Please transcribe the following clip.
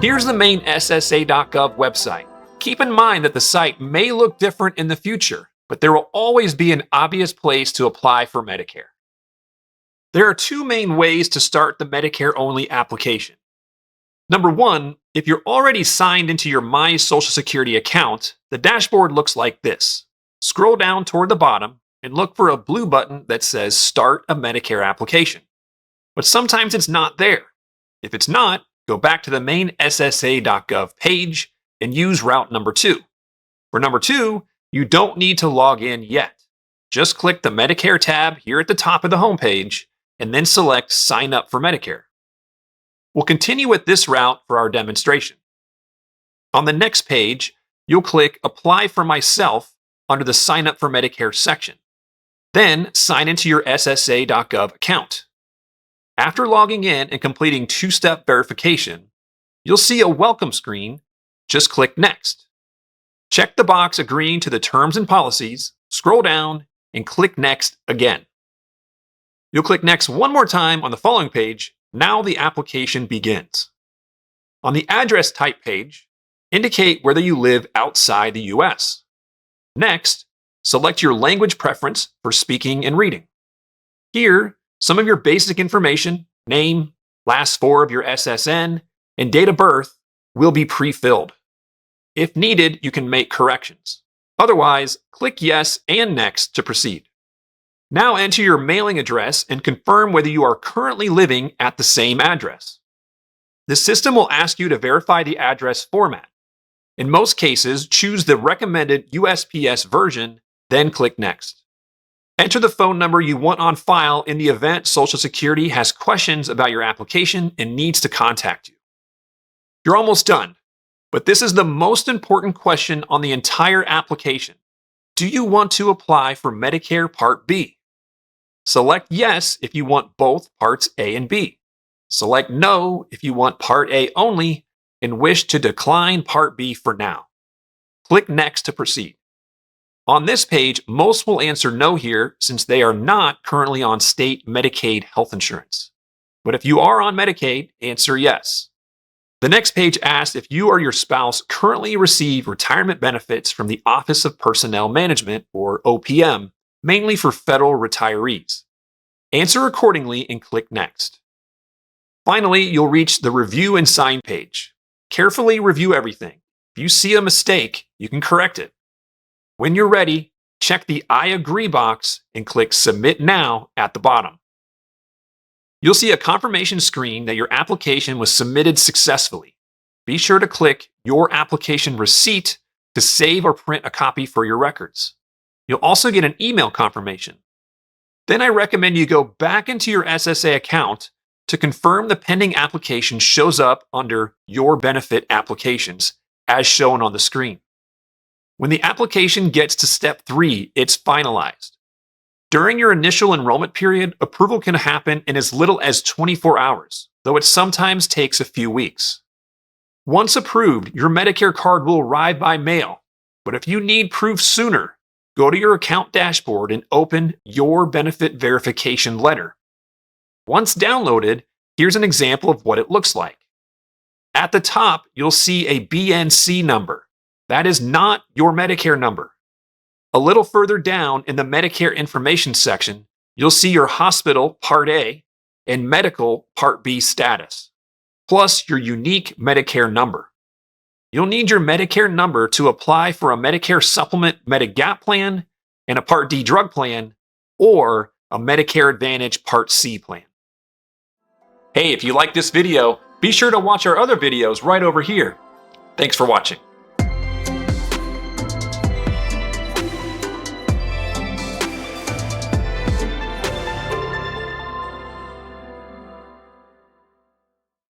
Here's the main SSA.gov website. Keep in mind that the site may look different in the future, but there will always be an obvious place to apply for Medicare. There are two main ways to start the Medicare ONLY application. Number one, if you're already signed into your My Social Security account, the dashboard looks like this. Scroll down toward the bottom and look for a blue button that says Start a Medicare Application. But sometimes it's not there. If it's not, go back to the main SSA.gov page and use route number 2. For number 2, you don't need to log in yet. Just click the Medicare tab here at the top of the homepage and then select Sign Up for Medicare. We'll continue with this route for our demonstration. On the next page, you'll click Apply for Myself under the Sign Up for Medicare section. Then sign into your SSA.gov account. After logging in and completing two-step verification, you'll see a welcome screen. Just click Next. Check the box agreeing to the terms and policies, scroll down, and click Next again. You'll click Next one more time on the following page. Now the application begins. On the address type page, indicate whether you live outside the US. Next, select your language preference for speaking and reading. Here, some of your basic information, name, last 4 of your SSN, and date of birth will be pre-filled. If needed, you can make corrections. Otherwise, click Yes and Next to proceed. Now enter your mailing address and confirm whether you are currently living at the same address. The system will ask you to verify the address format. In most cases, choose the recommended USPS version, then click Next. Enter the phone number you want on file in the event Social Security has questions about your application and needs to contact you. You're almost done, but this is the most important question on the entire application. Do you want to apply for Medicare Part B? Select Yes if you want both Parts A and B. Select No if you want Part A only and wish to decline Part B for now. Click Next to proceed. On this page, most will answer no here since they are not currently on state Medicaid health insurance. But if you are on Medicaid, answer yes. The next page asks if you or your spouse currently receive retirement benefits from the Office of Personnel Management, or OPM, mainly for federal retirees. Answer accordingly and click Next. Finally, you'll reach the Review and Sign page. Carefully review everything. If you see a mistake, you can correct it. When you're ready, check the I agree box and click Submit Now at the bottom. You'll see a confirmation screen that your application was submitted successfully. Be sure to click Your Application Receipt to save or print a copy for your records. You'll also get an email confirmation. Then I recommend you go back into your SSA account to confirm the pending application shows up under Your Benefit Applications, as shown on the screen. When the application gets to step 3, it's finalized. During your initial enrollment period, approval can happen in as little as 24 hours, though it sometimes takes a few weeks. Once approved, your Medicare card will arrive by mail, but if you need proof sooner, go to your account dashboard and open Your Benefit Verification Letter. Once downloaded, here's an example of what it looks like. At the top, you'll see a BNC number. That is not your Medicare number. A little further down in the Medicare information section, you'll see your hospital Part A and medical Part B status, plus your unique Medicare number. You'll need your Medicare number to apply for a Medicare Supplement Medigap plan and a Part D drug plan, or a Medicare Advantage Part C plan. Hey, if you like this video, be sure to watch our other videos right over here. Thanks for watching.